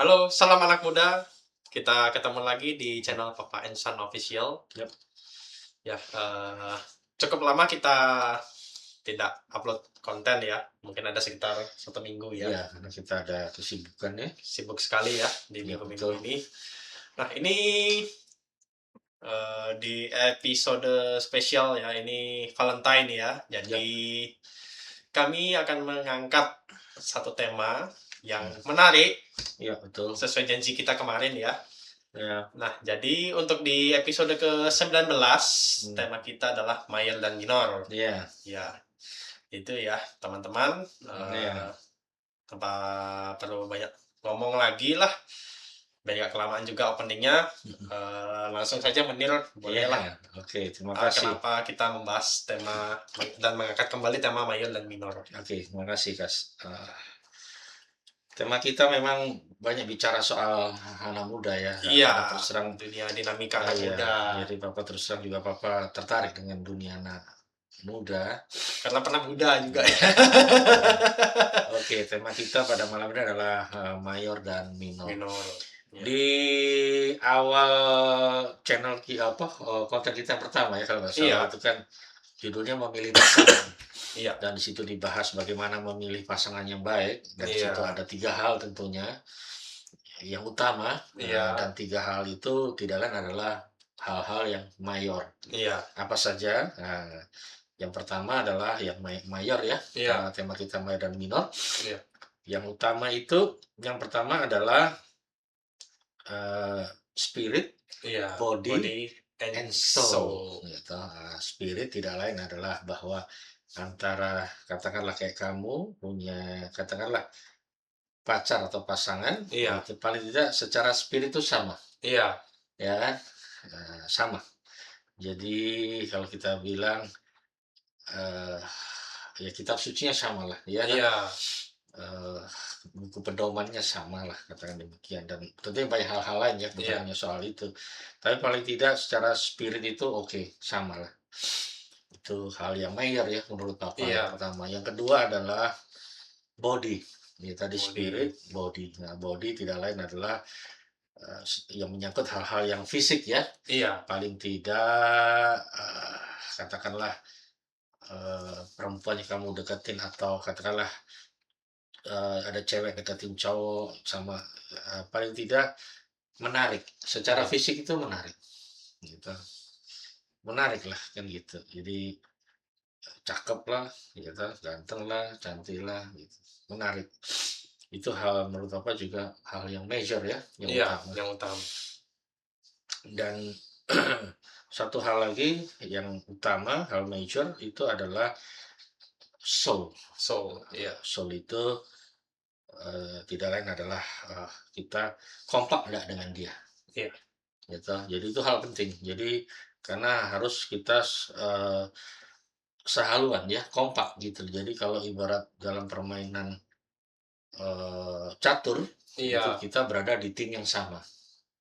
Halo, salam anak muda. Kita ketemu lagi di channel Papa and Son Official. Yap. Ya, cukup lama kita tidak upload konten ya. Mungkin ada sekitar 1 minggu ya. Iya, karena kita ada kesibukan ya. Sibuk sekali ya di Ya, minggu-minggu betul. ini. Nah, ini di episode spesial ya. Ini Valentine ya. Jadi kami akan mengangkat satu tema yang menarik Iya, betul. sesuai janji kita kemarin ya. Ya, Nah, jadi untuk di episode ke-19, tema kita adalah mayor dan minor. iya, Ya, itu ya, teman-teman. iya. Tanpa perlu banyak ngomong lagi lah. Biar gak kelamaan juga openingnya. Langsung saja Menir, boleh lah. Iya, oke, terima kasih. Kenapa kita membahas tema dan mengangkat kembali tema mayor dan minor. Oke, terima kasih, Kas. Tema kita memang banyak bicara soal anak muda ya. Iya, Papa terus terang, dunia dinamika anak iya, muda. jadi Papa terus terang juga Papa tertarik dengan dunia anak muda. Karena pernah muda juga ya. Oke, tema kita pada malam ini adalah mayor dan minor. Minor. Ya. Di awal channel konten kita yang pertama ya kalau nggak salah Iya. itu kan judulnya memilih pasangan. Iya. Dan di situ dibahas bagaimana memilih pasangan yang baik dan di Iya. situ ada 3 hal tentunya yang utama Iya. dan 3 hal itu tidak lain adalah hal-hal yang mayor. Iya. Apa saja? Yang pertama adalah yang mayor ya. Iya. Tema kita mayor dan minor. Iya. Yang utama itu yang pertama adalah spirit, Iya. body, and soul. soul. Gitu. Spirit tidak lain adalah bahwa antara katakanlah kayak kamu punya katakanlah pacar atau pasangan, Iya. itu paling tidak secara spirit itu sama, Iya. ya kan? Sama. Jadi kalau kita bilang ya kitab sucinya sama lah, ya kan? Iya. Buku pedomannya sama lah katakan demikian dan tentunya banyak hal-hal lain ya bukan Iya. hanya soal itu tapi paling tidak secara spirit itu oke, sama lah itu hal yang mayor ya menurut Papa Iya. yang pertama. Yang kedua adalah body ya tadi Body. spirit body. Nah body tidak lain adalah yang menyangkut hal-hal yang fisik ya Iya. paling tidak katakanlah perempuan yang kamu deketin atau katakanlah ada cewek deketin cowok sama paling tidak menarik secara fisik itu menarik gitu menarik lah kan gitu jadi cakep lah gitu ganteng lah cantik lah gitu menarik itu hal menurut apa juga hal yang major ya yang Iya. utama Yang utama. dan satu hal lagi yang utama hal major itu adalah soul Soul. Iya. soul itu tidak lain adalah kita kompak enggak dengan dia. Iya. Gitu. Jadi itu hal penting. Jadi karena harus kita sehaluan ya, kompak gitu. Jadi kalau ibarat dalam permainan catur, itu Iya. kita berada di tim yang sama.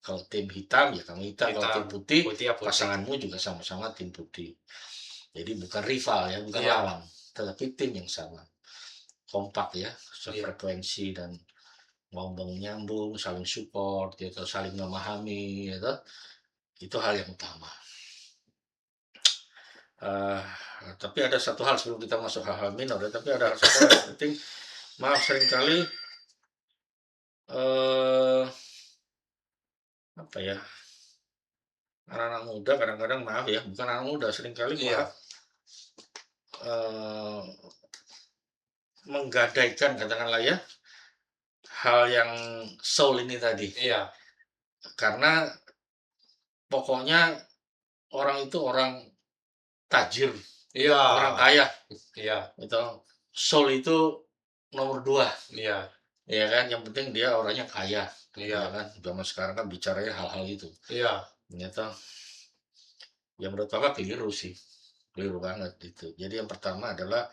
Kalau tim hitam ya kamu hitam, kalau tim putih, ya putih. pasanganmu juga sama-sama tim putih. Jadi bukan rival ya, bukan Iya. lawan, tetapi tim yang sama. Kompak ya, sefrekuensi dan ngomong nyambung, saling support, gitu, saling memahami, gitu. Itu hal yang utama. Tapi ada satu hal sebelum kita masuk hal-hal minor, ya, tapi ada satu hal yang penting. Maaf seringkali apa ya? Anak-anak muda kadang-kadang maaf ya, bukan anak muda seringkali maaf menggadaikan katakanlah ya hal yang soul ini tadi. Iya. Karena pokoknya orang itu orang tajir, Iya. orang kaya, Iya. itu soul itu nomor 2, Iya. ya kan? Yang penting dia orangnya kaya, Iya. ya kan? Zaman sekarang kan bicaranya hal-hal itu, Iya. ternyata yang menurut Papa keliru sih, keliru banget gitu. Jadi yang pertama adalah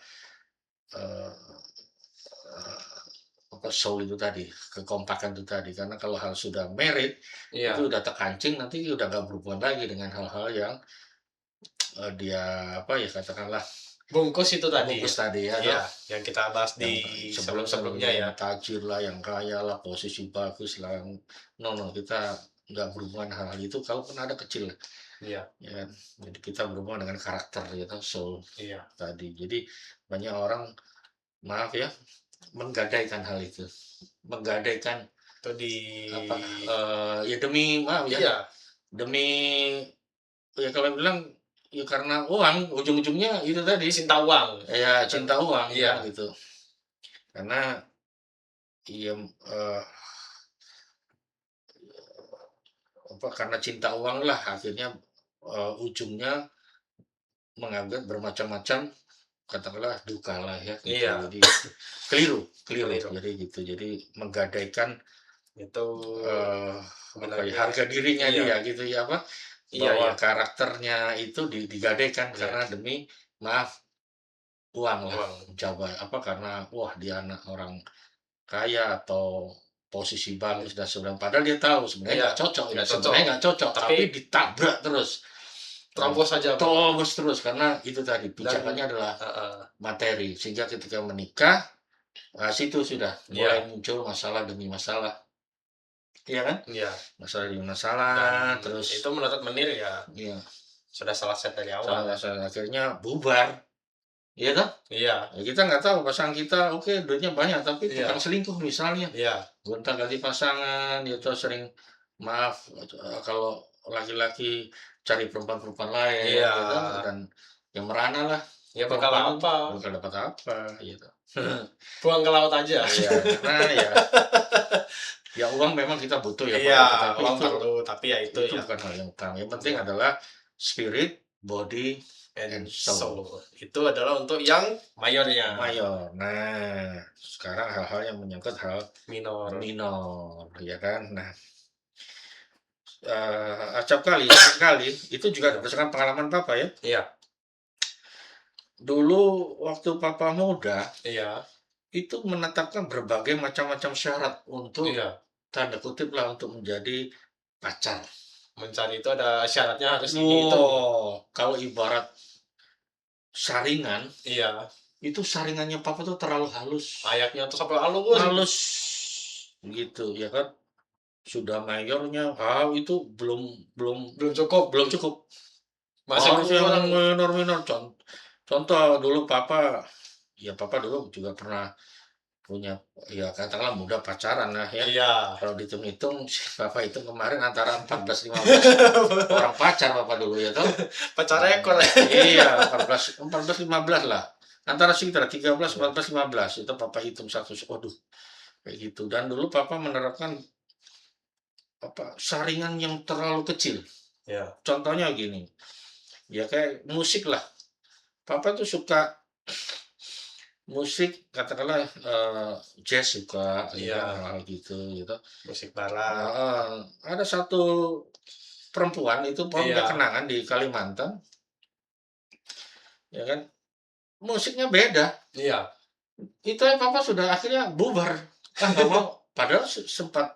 soul itu tadi, kekompakan itu tadi. Karena kalau hal sudah married, Iya. itu udah terkancing, nanti udah nggak berhubungan lagi dengan hal-hal yang dia apa ya katakanlah bungkus itu tadi bungkus ya? tadi ya Iya, toh, yang kita bahas yang di sebelum sebelum-sebelumnya ya? yang tajir lah, yang kaya lah, posisi bagus lah, no, kita nggak berhubungan hal-hal itu kalaupun ada kecil, Iya ya kan. Jadi kita berhubungan dengan karakter gitu, soul iya. tadi. Jadi banyak orang, maaf ya, menggadaikan hal itu, menggadaikan Itu di apa, ya demi maaf ya, iya, demi ya kalau bilang, ya karena uang, ujung-ujungnya itu tadi, cinta uang. ya Dan cinta uang iya, kan gitu. Karena iya, apa, karena cinta uang lah akhirnya, ujungnya mengambil bermacam-macam, katakanlah duka lah ya gitu. iya, Jadi keliru keliru, keliru. jadi gitu. Jadi menggadaikan, Itu eee, apa ya, sebenarnya harga dirinya iya, dia gitu ya, apa, iya bahwa iya, karakternya itu digadaikan iya, karena demi, maaf, uang lah, uang. apa, karena wah dia anak orang kaya atau posisi bagus dan sebagainya, padahal dia tahu sebenarnya Iya, nggak cocok ya, nggak cocok. sebenarnya nggak cocok, Tapi tapi ditabrak terus, terobos saja, Pak. terobos terus karena itu tadi Dan pijakannya adalah heeh, materi, sehingga ketika menikah, situ sudah mulai iya muncul masalah demi masalah, iya kan? iya. Masalah demi Dan masalah, itu terus menurut Menir ya iya, sudah salah set dari awal. akhirnya bubar, iya kan? Iya Ya kita nggak tahu pasangan kita, oke duitnya banyak tapi iya tukang selingkuh misalnya, iya gonta-ganti pasangan, itu sering, maaf, kalau laki-laki cari perempuan-perempuan lain iya. gitu, dan yang merana lah Ya bakal perempuan, apa? bakal dapat apa gitu. Buang ke laut aja. Iya, karena ya uang memang kita butuh ya Pak, Iya, ya, tetapi uang itu perlu, tapi ya itu ya bukan hal yang utama, yang penting iya, adalah spirit, body, and and soul, soul. Itu adalah untuk yang mayornya, mayor. Nah, sekarang hal-hal yang menyangkut hal minor. minor, ya kan. Nah, acap kali seringkali itu juga Iya berdasarkan pengalaman papa ya. iya Dulu waktu papa muda, iya itu menetapkan berbagai macam-macam syarat untuk, iya. tanda kutip lah, untuk menjadi pacar. Mencari itu ada syaratnya harus ini itu. Kalau ibarat saringan, Iya, itu saringannya papa tuh terlalu halus. ayatnya tuh sampai halus. Halus, gitu, ya kan. Sudah mayornya, itu belum belum Belum cukup, belum cukup. masih Harus yang kurang. minor-minor. Contoh dulu papa, ya papa dulu juga pernah punya, ya katakanlah muda pacaran lah ya. Iya. Kalau dihitung-hitung, papa itu kemarin antara 14, 15 orang pacar papa dulu ya toh. Pacar rekor ya. Iya, 14, 15 lah. Antara sekitar 13, 14, 15 itu papa hitung satu, waduh kayak gitu. Dan dulu papa menerapkan apa, saringan yang terlalu kecil. Iya. Contohnya gini, ya kayak musik lah. Papa tuh suka musik, katakanlah, jazz suka, ya Iya. kan, hal-hal gitu, gitu. Musik barat. Ada satu perempuan itu punya Iya. kenangan di Kalimantan, ya kan, musiknya beda. Iya. Itu ya papa sudah akhirnya bubar, nggak mau. Padahal sempat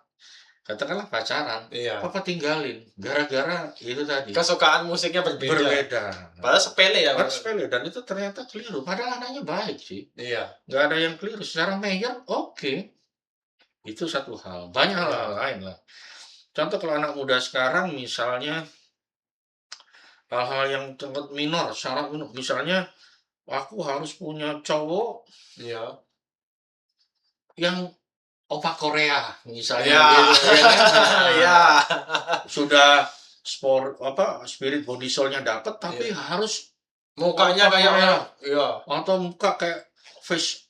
katakanlah pacaran, Iya. papa tinggalin gara-gara itu tadi, Kesukaan musiknya berbeda. berbeda. Padahal sepele ya, Padahal Pak. sepele dan itu ternyata keliru, padahal anaknya baik sih, Iya. nggak ada yang keliru secara mayor, oke. Itu satu hal, banyak hal-hal Iya. lain lah. Contoh kalau anak muda sekarang misalnya, hal-hal yang sangat minor, syarat minor, misalnya aku harus punya cowok Iya. yang opak Korea misalnya Iya. gitu ya kan. Iya. Sudah apa, spirit body soul-nya dapet tapi Iya. harus Mukanya opak kayak Korea, iya. atau muka kayak face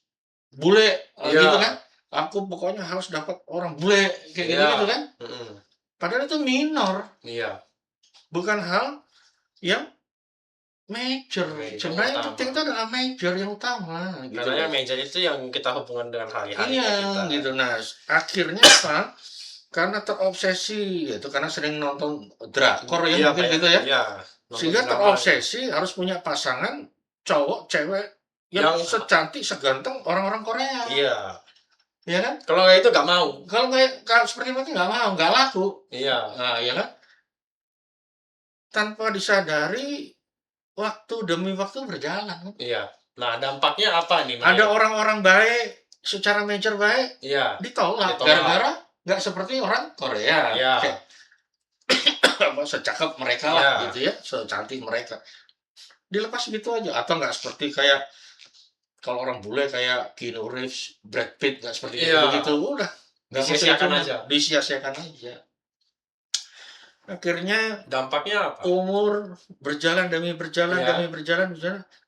bule, Iya. gitu kan. Aku pokoknya harus dapat orang bule kayak Iya. gitu-gitu kan. Mhm. Padahal itu minor, Iya. bukan hal yang major. Major Sebenarnya yang utama. penting itu adalah major yang utama gitu Karena loh. yang major itu yang kita hubungan dengan hari-hari Iya, kita. gitu. Nah, akhirnya apa? Karena terobsesi, yaitu karena sering nonton drakor ya Iya, mungkin Pak, gitu ya. Iya. Nonton Sehingga drama. terobsesi harus punya pasangan cowok, cewek yang Yang secantik, seganteng orang-orang Korea. iya. Ya kan? Kalau kayak itu nggak mau. Kalau kayak seperti itu nggak mau, nggak laku. Iya. Nah, ya kan? Tanpa disadari waktu demi waktu berjalan. Iya. Nah, dampaknya apa nih, Ada menurut? orang-orang baik, secara major baik, Iya, ditolak ditolak. gara-gara nggak seperti orang Korea. Iya. Kayak apa, secakep mereka lah Iya. gitu ya, secantik mereka. Dilepas gitu aja atau nggak seperti kayak kalau orang bule kayak Keanu Reeves, Brad Pitt nggak seperti Iya. begitu, udah nggak masuk Disia-siakan hitungan, aja. disia-siakan aja. Akhirnya Dampaknya apa? umur berjalan demi berjalan Iya. demi berjalan,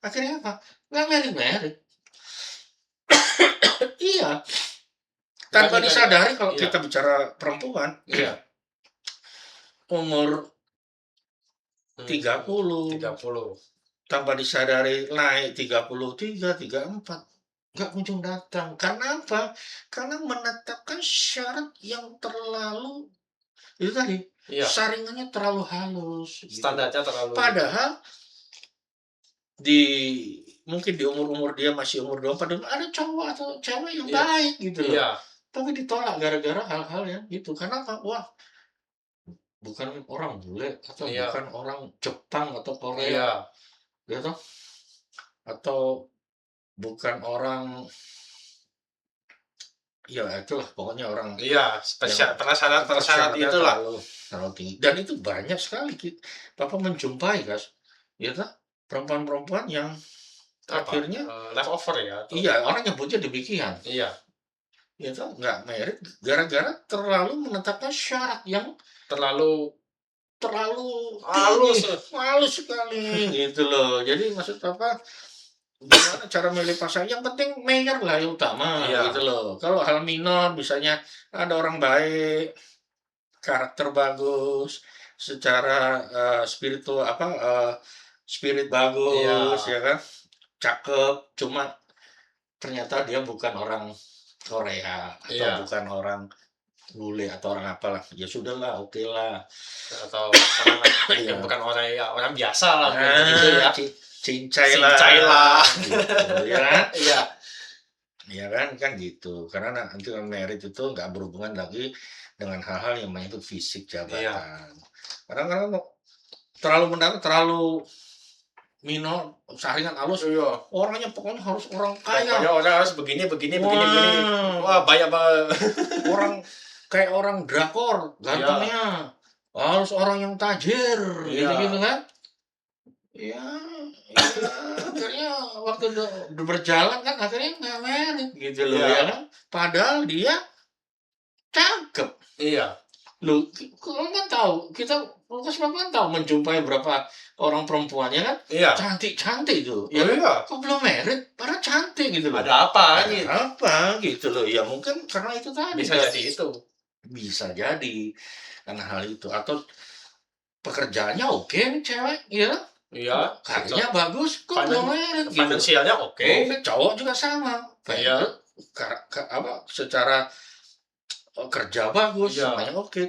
akhirnya apa? Nggak merit. Iya, tanpa Nggak disadari kalau iya. kita bicara perempuan, Iya. umur 30, 30. tanpa disadari naik 33, 34, nggak kunjung datang. Karena apa? Karena menetapkan syarat yang terlalu, itu tadi, Iya. saringannya terlalu halus. Gitu. Standarnya terlalu. Padahal mungkin di umur-umur dia masih umur 24, ada cowok atau cewek yang Iya. baik gitu loh. Iya. Tapi ditolak gara-gara hal-hal yang gitu. Karena apa? Wah, bukan orang bule atau Iya. bukan orang Jepang atau Korea, Iya. gitu. Atau bukan orang, ya itulah pokoknya orang Iya, yang persyarat persyaratnya itulah. terlalu tinggi. Dan itu banyak sekali Bapak menjumpai, guys, ya toh, perempuan-perempuan yang Apa? akhirnya Leftover ya? Atau? iya, orang nyebutnya demikian. Iya. Ya toh, nggak merit gara-gara terlalu menetapkan syarat yang Terlalu halus, halus. halus sekali gitu loh. Jadi maksud Bapak, gimana cara milih pasangan? Yang penting mayor lah yang utama, Iya. gitu loh. Kalau hal minor, misalnya ada orang baik, karakter bagus, secara spiritual spirit bagus, Iya. ya kan, cakep, cuma ternyata dia bukan orang Korea atau Iya. bukan orang bule atau orang apalah, ya sudahlah, oke lah. Atau orang Iya. bukan orang ya, orang biasa lah Nah, gitu ya. cincai Cincai lah. gitu, ya kan? Iya. Ya kan gitu. Karena nanti merit itu nggak berhubungan lagi dengan hal-hal yang menyangkut fisik jabatan. Kadang-kadang terlalu mendalam, terlalu minor, saringan halus, Iya. orangnya pokoknya harus orang kaya. Pokoknya orang harus begini. Wah. Wah, banyak banget. Orang kayak orang drakor, gantengnya. Harus orang yang tajir, Iya. gitu kan? Ya, akhirnya waktu berjalan kan akhirnya nggak merit gitu loh, Iya. ya kan? Padahal dia cakep. Iya. Loh, kalau kan tahu, Lukas kan tahu menjumpai berapa orang perempuan ya kan? Iya. Cantik-cantik tuh. Oh, Ya kan? iya. Kok belum merit? Padahal cantik gitu loh. Ada apa Ada gitu? apa gitu loh. Ya mungkin karena itu tadi. Bisa jadi itu. Bisa jadi karena hal itu, atau pekerjaannya oke nih cewek, ya kan? Iya. Karirnya bagus, kok belum merit gitu. Finansialnya oke. Oke, cowok juga sama. Iya. Secara kerja bagus, Iya. semuanya oke.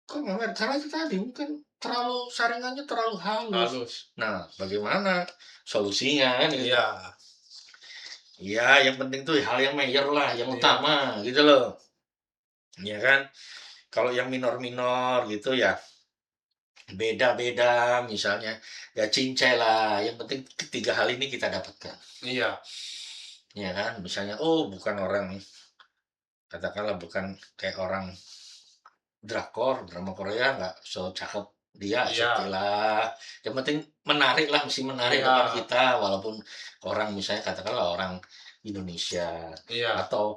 Kok nggak merit? Karena itu tadi mungkin terlalu saringannya terlalu halus. Halus. Nah, bagaimana solusinya kan? Gitu. Iya. Iya, yang penting tuh hal yang major lah, yang Iya. utama gitu loh. Ya kan? Kalau yang minor-minor gitu ya beda-beda, misalnya ya cincai lah, yang penting ketiga hal ini kita dapatkan. Iya. Ya kan? Misalnya bukan orang, katakanlah bukan kayak orang drama Korea, nggak so cakep dia, Iya. lah. Yang penting menarik lah, mesti menarik Iya. dengan kita, walaupun orang misalnya katakanlah orang Indonesia Iya. atau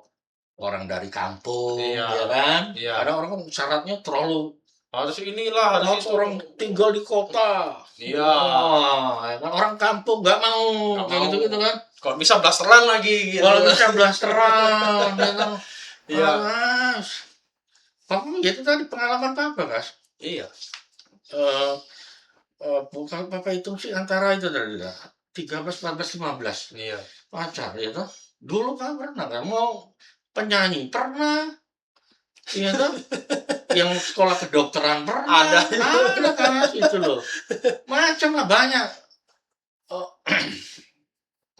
orang dari kampung, Iya. ya kan? Iya. Ada orang kan syaratnya terlalu Harus inilah, harus harus itu. orang tinggal di kota. Iya. Wah, ya kan? Orang kampung nggak mau Nggak kayak mau. gitu kan? Kalau bisa blasteran lagi gitu. Kalau bisa blasteran, ya kan? Iya. Mas, Papa itu tadi pengalaman Papa, Kas. Iya. Bukan Papa hitung sih antara itu tadi 13, 14, 15 Iya. pacar ya toh. Dulu kan pernah nggak mau penyanyi pernah, iya toh. Yang sekolah kedokteran pernah, Ada. Kas itu loh. Macam lah banyak.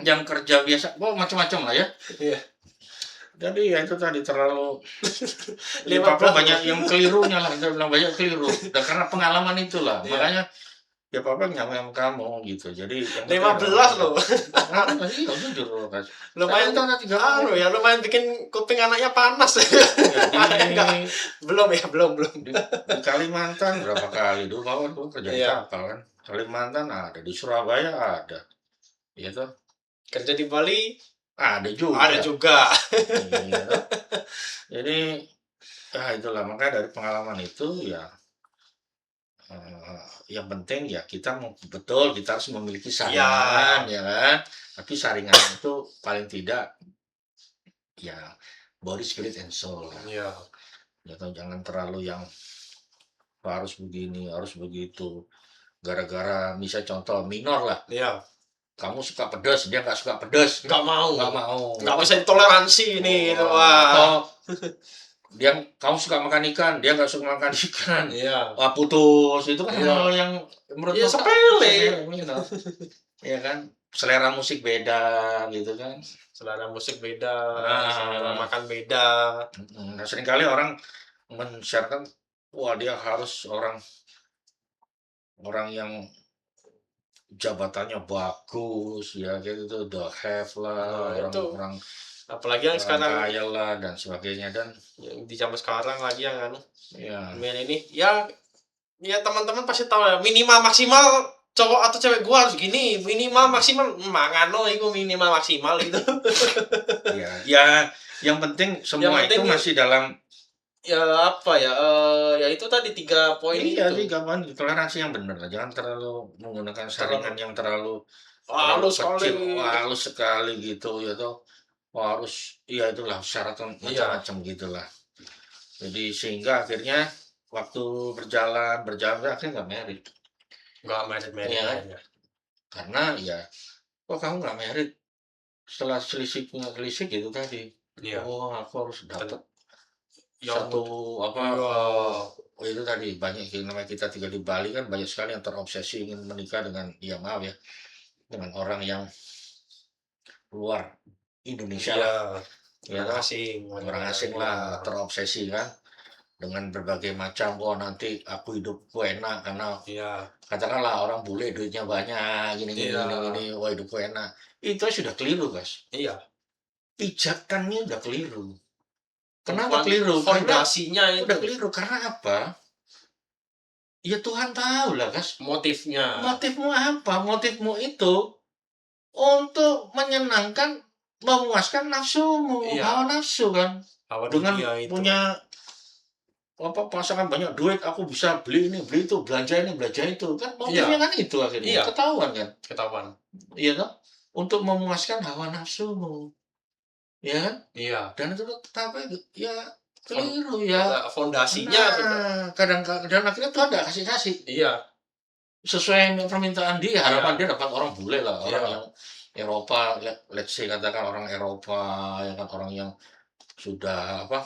Yang kerja biasa, macam-macam lah ya. Iya. Jadi ya itu tadi terlalu 15 Papa banyak yang kelirunya lah, saya bilang banyak keliru. Dan karena pengalaman itulah, Iya. makanya ya papa nyampe kamu gitu. Jadi yang penting ada 15 orangnya. loh. Iya jujur loh, Mas. Saya Lumayan itu anak 3 orang. lumayan bikin kuping anaknya panas. Iya Anaknya enggak, belum ya, belum. di Kalimantan berapa kali dulu papa dulu kerja di Iya, kapal kan. Kalimantan ada, di Surabaya ada, gitu. kerja di Bali Ada ada juga. juga. Iya. Jadi itulah makanya dari pengalaman itu ya yang penting ya kita betul kita harus memiliki Iya, saringan ya kan. Tapi saringan itu paling tidak ya body, spirit, and soul lah. iya, Ya kan jangan terlalu yang harus begini, harus begitu. Gara-gara misalnya contoh minor lah, iya. kamu suka pedas, dia nggak suka pedas, Nggak mau. nggak mau. Nggak bisa intoleransi ini. Wah. Atau dia kamu suka makan ikan, dia nggak suka makan ikan. Iya. Wah putus, itu kan Iya. hal yang menurut Iya, Bapak sepele. gitu. Ya kan, selera musik beda gitu kan. Selera musik beda, selera Nah, makan beda. nah seringkali orang mensyaratkan, wah dia harus orang orang yang jabatannya bagus ya kayak gitu, the have lah, Nah, itu. orang-orang Apalagi yang orang sekarang, kaya lah dan sebagainya dan yang di zaman sekarang lagi yang anu, ya ini, ya teman-teman pasti tahu ya, minimal maksimal cowok atau cewek gua harus gini, minimal maksimal mangano itu minimal maksimal gitu. ya yang penting semua penting itu masih dalam Ya apa ya, ya itu tadi 3 poin iya itu. sih gampang toleransi yang benar lah jangan terlalu menggunakan saringan yang terlalu Halus sekali. kecil halus sekali gitu ya toh. Wah, harus iya itulah syarat Iya, macam-macam gitulah jadi sehingga akhirnya waktu berjalan akhirnya nggak merit nggak merit-merit Iya. akhirnya. Karena ya kok kamu nggak merit setelah punya selisih gitu tadi Iya. oh aku harus dapat Yang satu apa iya. itu tadi banyak namanya kita tinggal di Bali kan banyak sekali yang terobsesi ingin menikah dengan ya maaf ya dengan orang yang luar Indonesia lah Iya, ya orang kan? asing, Orang asing lah terobsesi kan dengan berbagai macam oh nanti aku hidupku enak karena Iya, katakanlah orang bule duitnya banyak gini gini Iya. gini wah hidupku enak itu sudah keliru guys iya. pijakannya udah keliru kenapa keliru karena Fondasinya itu, udah keliru karena apa ya Tuhan tahu lah guys motifnya. motifmu apa motifmu itu untuk menyenangkan memuaskan nafsumu Iya. hawa nafsu kan Hawa dengan dunia itu. punya apa pasangan banyak duit aku bisa beli ini beli itu belanja ini belanja itu kan motifnya kan itu akhirnya Iya. ketahuan kan Ketahuan. iya toh untuk memuaskan hawa nafsumu ya kan Iya. dan itu apa ya keliru ya Fondasinya sudah. nah kadang-kadang akhirnya tuh ada kasih Iya. sesuai dengan permintaan dia harapan dia dapat orang bule lah orang Iya. yang Eropa let's say katakan orang Eropa ya kan orang yang sudah apa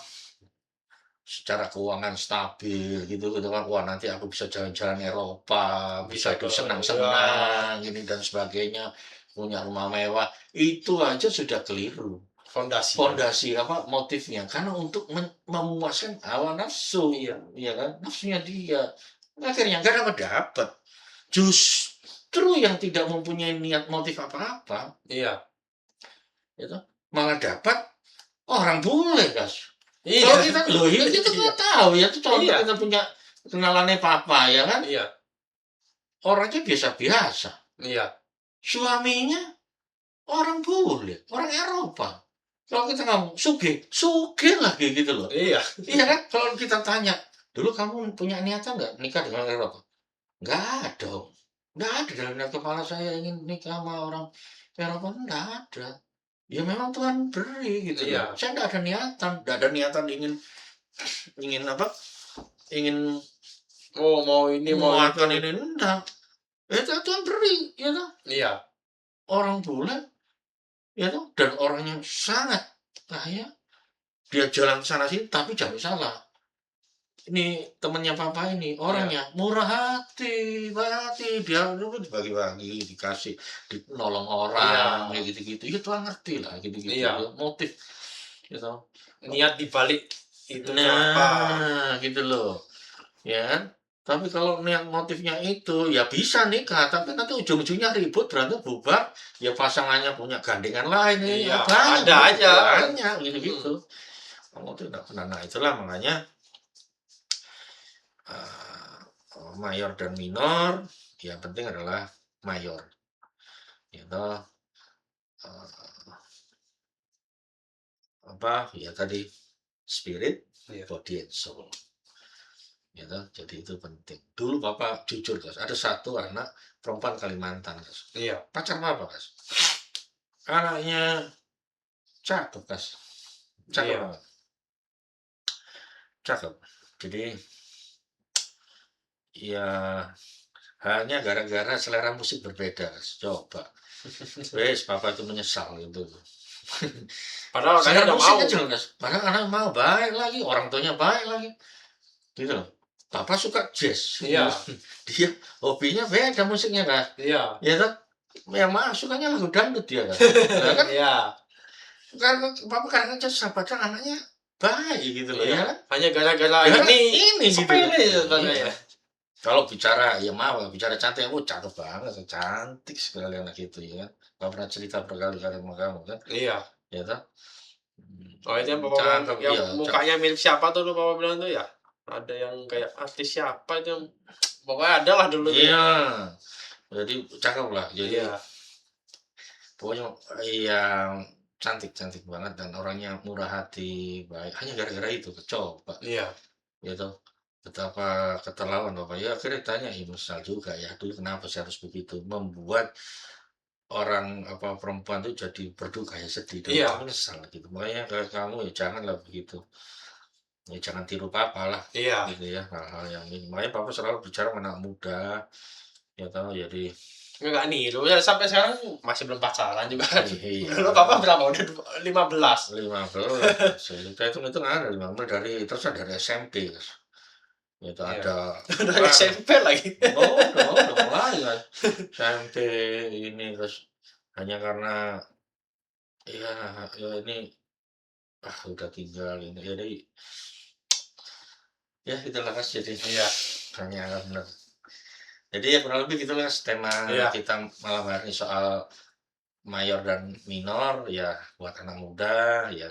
secara keuangan stabil gitu gitu kan wah nanti aku bisa jalan-jalan Eropa bisa Bisa ke- senang-senang ini dan sebagainya punya rumah mewah itu aja sudah keliru Fondasi. fondasi apa motifnya karena untuk memuaskan hawa nafsu Iya. ya kan nafsunya dia akhirnya nggak dapat justru yang tidak mempunyai niat motif apa-apa Iya. itu malah dapat orang bule guys Iya. kalau kita loh ya kita Iya. nggak tahu ya itu contoh Iya. kita punya kenalannya papa ya kan Iya. orangnya biasa-biasa Iya. suaminya orang bule orang Eropa kalau kita ngomong suge lagi gitu loh Iya. iya kan kalau kita tanya dulu kamu punya niatan nggak nikah dengan Eropa nggak ada nggak ada dalam niat kepala saya ingin nikah sama orang Eropa nggak ada ya memang Tuhan beri gitu Iya. loh saya nggak ada niatan ingin apa ingin Mau ini mau memuatkan ini enggak itu Tuhan beri ya toh Iya. orang bule ya toh dan orangnya sangat kaya dia jalan sana sini tapi jangan salah ini temannya papa ini orangnya murah hati dia dulu dibagi-bagi dikasih nolong orang kayak gitu-gitu ya Tuhan ngerti lah gitu-gitu Iya. motif gitu Niat dibalik itu apa? nah gitu loh ya kan Tapi kalau niat motifnya itu, ya bisa nikah, tapi nanti ujung-ujungnya ribut, berantem, bubar, ya pasangannya punya gandengan lain, Iya, ya banyak ada gitu, aja. banyak gitu-gitu. Mhm. Kamu tuh nggak pernah. Nah, itulah makanya mayor dan minor, yang penting adalah mayor, gitu. Eh, apa ya tadi spirit, Iya. body and soul, gitu. Jadi itu penting. Dulu bapak jujur guys, ada satu anak perempuan Kalimantan guys. Iya. Pacar apa guys? Anaknya cakep guys, cakep Iya. banget, cakep. Jadi ya hanya gara-gara selera musik berbeda guys. Coba, wes papa itu menyesal gitu. Padahal anaknya Selera udah musik mau. aja loh guys. Padahal anak mau baik lagi, orang tuanya baik lagi, gitu loh. Papa suka jazz, Iya. dia hobinya beda musiknya kan, Iya. ya kan? Yang mah sukanya lagu dangdut dia kan, ya kan? Iya. Karena papa kadang padahal anaknya baik gitu loh, ya Iya. kan? Hanya gara-gara Ya kan? ini Ini gitu. sepele sebenarnya Iya. ya. Kalau bicara ya mau bicara cantik, cakep banget, cantik sekali anak itu ya kan. Gak pernah cerita berkali-kali sama kamu kan, Iya. ya kan? Oh, itu yang Papa bilang Cakep, yang iya, mukanya mirip siapa tuh Papa bilang tuh ya? Ada yang kayak artis siapa itu yang pokoknya ada lah dulu tuh ya. iya. Jadi cakep lah. Jadi Iya. pokoknya yang cantik-cantik banget dan orangnya murah hati, baik. Hanya gara-gara itu coba, Iya. gitu. Betapa keterlaluan Bapak. Ya akhirnya tanya, ya menyesal juga ya. Dulu kenapa sih harus begitu? Membuat orang apa perempuan itu jadi berduka ya sedih dan Iya. menyesal gitu. Makanya kalau kamu ya janganlah begitu. Ya jangan tiru papa lah Iya. gitu ya hal-hal yang ini. Makanya papa selalu bicara sama anak muda. Ya tahu jadi Enggak niru ya sampai sekarang masih belum pacaran juga kan. iya. Dulu Papa berapa? Udah 15. 15, kita hitung-hitung ada 15 dari SMP Mas. Itu Iya. ada Udah SMP lagi. udah mulai kan. SMP ini terus hanya karena ya ini udah tinggal ini jadi ya itulah Mas jadi Iya. hanya benar. Jadi ya kurang lebih gitulah tema Iya. kita malam hari ini soal mayor dan minor ya buat anak muda ya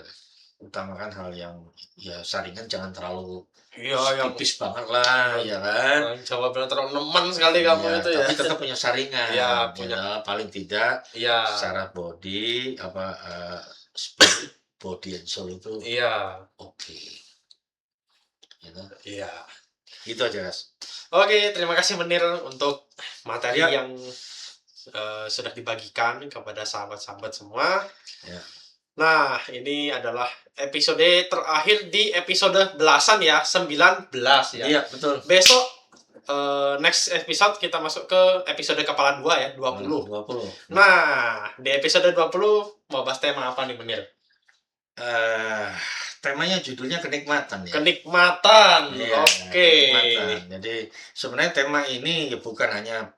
utamakan hal yang ya saringan jangan terlalu Iya yang tipis banget lah ya kan. Jawa bilang terlalu nemen sekali kamu Iya, itu ya. tapi tetap punya saringan Iya, ya punya. paling tidak Iya. secara body spirit, body and soul itu Iya. oke. Gitu. Iya. Gitu aja Mas. Oke, terima kasih Menir untuk materi Ya. yang sudah dibagikan kepada sahabat-sahabat semua. Ya. Nah, ini adalah episode terakhir di episode belasan ya, 19 ya. Iya betul. Besok next episode kita masuk ke episode kepala 2 ya, 20. 20. Nah, di episode 20 mau bahas tema apa nih Menir? Temanya judulnya kenikmatan ya. Kenikmatan. Iya, Oke. kenikmatan. Jadi sebenarnya tema ini ya bukan hanya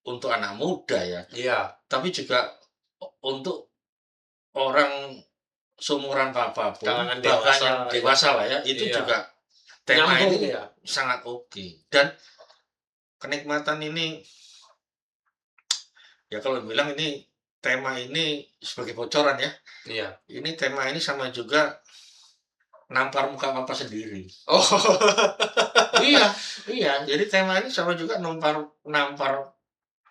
untuk anak muda ya, Iya. tapi juga untuk orang seumuran papa pun, Kalangan bahkan dewasa, yang dewasa lah ya, itu Iya. juga tema Nyambung ini ya. sangat oke. Dan kenikmatan ini ya kalau bilang ini tema ini sebagai bocoran ya, Iya. ini tema ini sama juga nampar muka papa sendiri. Oh. Iya, iya. Jadi tema ini sama juga nampar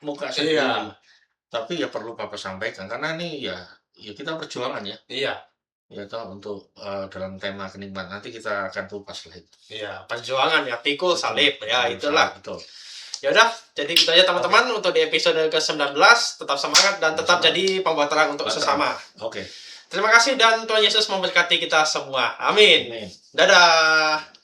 muka sendiri. Iya. Tapi ya perlu papa sampaikan karena ini ya kita perjuangan ya. Iya. Ya toh untuk dalam tema kenikmatan nanti kita akan kupas lah itu. Iya, perjuangan ya, pikul salib ya, itulah. Betul. Ya udah, jadi gitu aja teman-teman untuk di episode ke-19. Tetap semangat dan tetap jadi pembuat terang untuk sesama. Oke. Terima kasih dan Tuhan Yesus memberkati kita semua. Amin. Amin. Dadah.